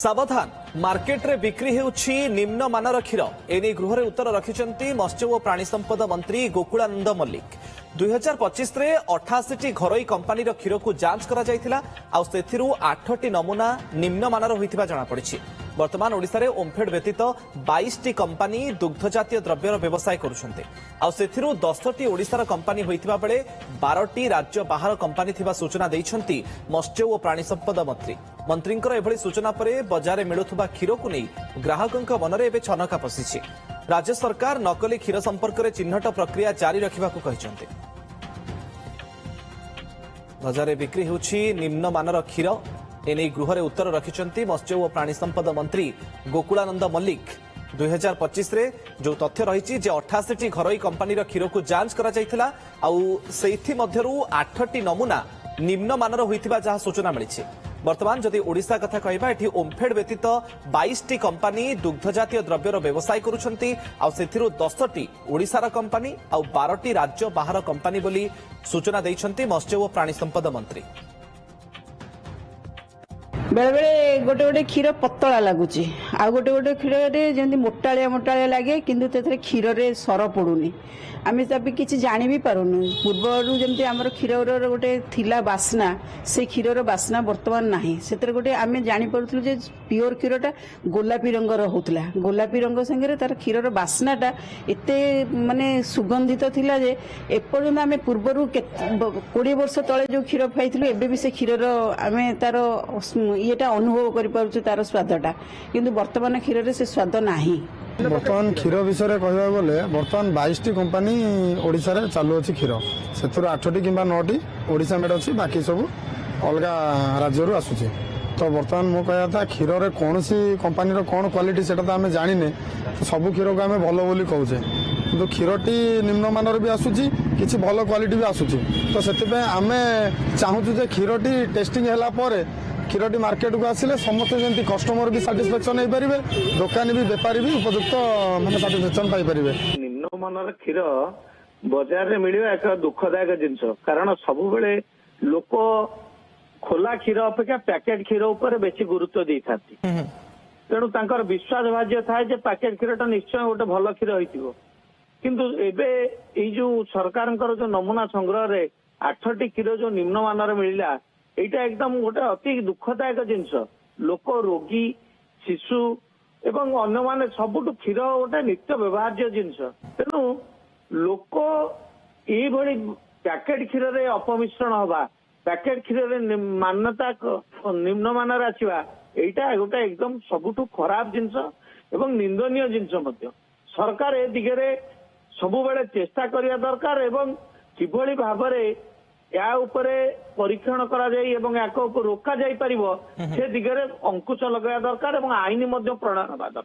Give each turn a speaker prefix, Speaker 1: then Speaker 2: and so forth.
Speaker 1: सावधान मार्केट रे बिक्री हेउछि निम्न मानर क्षीर एने गृह उत्तर रखिंट मत्स्य और प्राणी संपद मंत्री गोकुलानंद मल्लिक 2025 रे 88टी घरोई कंपानी क्षीर को जांच करा जायतिला आ सेथिरु 8टी नमूना निम्न मानर होइतिबा जणा पड़िछि। वर्तमान ओडिसा रे ओमफेड व्यतीत 22टी कंपानी दुग्ध जातीय द्रव्यर व्यवसाय करुछन्ते आ सेथिरु 10टी ओडिसार कंपानी होइतिबा बेले 12टी राज्य बाहर कंपानी थिबा सूचना दैछन्ति मत्स्य और प्राणी संपद मंत्री। मंत्रींकर एभଳି सूचना परे बजारे मिलुथुबा क्षीर को नहीं ग्राहकंक मनरे एबे छनका पसिछि। राज्य सरकार नकली क्षीर संपर्क में चिन्हट प्रक्रिया जारी रखा कहते। बजारे बिक्री होछि निम्न मानर क्षीर एने गृह उत्तर रखिंट मत्स्य और प्राणी संपद मंत्री गोकुलानंद मल्लिक। 2025 रे जो तथ्य रही 88टी घरोई कंपानी क्षीर को जांच करा जायतिला आउ सेथि मध्यरु 8टी नमूना निम्न मानर होइतिबा जहा सूचना मिली। वर्तमान जदि ओडिशा कथा कहबा एठी ओमफेड व्यतीत 22टी कंपानी दुग्ध जातीय द्रव्यर व्यवसाय करुछन्ती आ सेथिरु 10टी ओडिसार कंपानी आ 12टी राज्य बाहर कंपानी बोली सूचना दैछन्ती मत्स्य और प्राणी संपद मंत्री।
Speaker 2: बेले बेले गोटे गोटे क्षीर पतला लगुच आ गोटे गोटे क्षीर जमी मोटालिया मोटालिया लगे किंतु क्षीर रे सर पड़ुनी आम किसी जानी भी पारुनु। पूर्वर जमी आम क्षीर गोटे थिला बास्ना से क्षीर बास्ना बर्तमान नाही से गोटे आम जापरु जे प्योर क्षीरटा गोलापी रंगर होता गोलापी रंग संगे तार क्षीर बास्नाटा एत माने सुगंधित थिला जे एपर्यंत आम पूर्वर 20 वर्ष तले जो क्षीर पाइलु एबे भी से क्षीर आम तार येटा अनुभव कर तार स्वादटा किंतु वर्तमान क्षीर रे से स्वाद नाही।
Speaker 3: बर्तमान क्षीर विषय कहवा गले बर्तमान 22टी कंपानी ओडिशा रे चालू अछि क्षीर से 8टी कि 9टी ओडिशा मेड अछि बाकी सब अलग राज्य रु आसुछि। तो बर्तमान मो कहया था क्षीर रे कौन सी कंपानी रो कौन क्वालिटी सेटा तो आमे जानिने तो सब क्षीर को आमे भलो बोली कहूचे किंतु क्षीरटी निम्न मानर भी आसुछि किछि भलो क्वालिटी भी आसुछि। तो सेति आमे चाहूछु जे क्षीरटी टेस्टिंग हैला परे क्षीरटी मार्केट को आसिले समस्त जमी कस्टमर भी साटिस्फेक्शन हो पारे दुकानी भी बेपारी भी उपयुक्त माने साटिस्फेक्शन पाई पारे।
Speaker 4: निम्न मानर क्षीर बजार में मिलवा एक दुखदायक जिनस कारण सब बेले लोक खोला क्षीर अपेक्षा पैकेट क्षीर उपर बेसी गुरुत्व दे था तेणु तांकर विश्वास भाज्य थाए पैकेट क्षीरटा निश्चय गोटे भल क्षीर होइतिबो किंतु एबे एई जो सरकार जो नमूना संग्रह रे 8टी क्षीर जो निम्न मानर मिलला एटा एकदम गोटे अति दुखदायक जिनस लोक रोगी शिशु एवं अन्य माने सबुठु क्षीर गोटे नित्य व्यवहार्य जिनस तेणु लोक ये पैकेट क्षीर रे अपमिश्रण हवा पैकेट क्षीर रे मान्यता निम्न मानर आसीबा एटा गोटे एकदम सबुठु खराब जिनस एवं निंदनीय जिनस मध्य सरकार ए दिगरे सबु बेले चेष्टा करिया दरकार एवं किभଳି भाबरे या उपरे परीक्षण करा जाई एवं याको रोका जाई परिबो से दिगरे अंकुश लगाया दरकार एवं आईन मध्य प्रणयन हेबा दरकार।